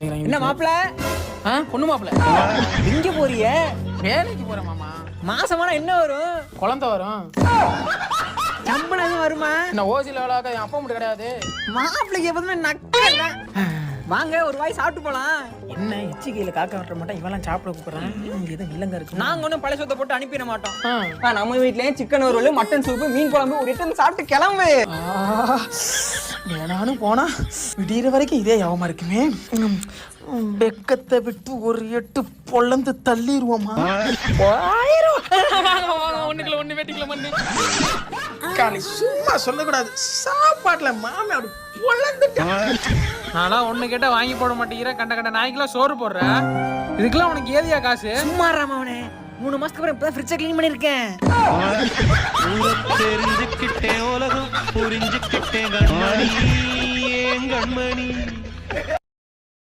என்ன மாப்பிள்ள? பொண்ணு மாப்பிள்ள எங்க போறிய? வேலைக்கு போறேன் மாமா. மாசமான என்ன வரும்? குழந்தை வரும். சம்பளம் எதுவும் வருமா? என்ன ஓசில வேலைக்க என் அப்பா மட்டும் கிடையாது. மாப்பிள்ளைக்கு எப்போதுமே நக்கல் தான். வாங்க ஒரு வாய் சாப்பிட்டு போலாம். என்ன எச்சி கையில காக்க வர மாட்டேன், இவெல்லாம் சாப்பிட கூப்பிடுறான். எதுவும் இல்லங்க இருக்கு. நாங்க ஒன்றும் பழைய சொத்தை போட்டு அனுப்பிட மாட்டோம். நம்ம வீட்லயே சிக்கன் ரோல், மட்டன் சூப்பு, மீன் குழம்பு ஒரு எட்டு சாப்பிட்டு கிளம்பு. வேணாலும் போனா விடிகிற வரைக்கும் இதே யாவமா இருக்குமே. வெக்கத்தை விட்டு ஒரு எட்டு பொழந்து தள்ளிடுவோமா? ஒண்ணுக்குள்ள ஒண்ணு வெட்டிக்கல மண்ணு. காலி சும்மா சொல்லக்கூடாது. சாப்பாட்டுல மாமே அப்படி பொழந்துட்டேன். நான்லாம் ஒண்ணு கேட்டா வாங்கி போட மாட்டேங்கிற. கண்ட கண்ட நாய்க்கெல்லாம் சோறு போடுற. இதுக்கெல்லாம் உனக்கு ஏதியா காசு? சும்மா ராமவனே, 3 மாசத்துக்கு அப்புறம் இப்பதான் ஃப்ரிட்ஜை க்ளீன் பண்ணிருக்கேன். தெரிஞ்சுக்கிட்டேன் உலகம் புரிஞ்சுக்கிட்டேன் கண்மணி.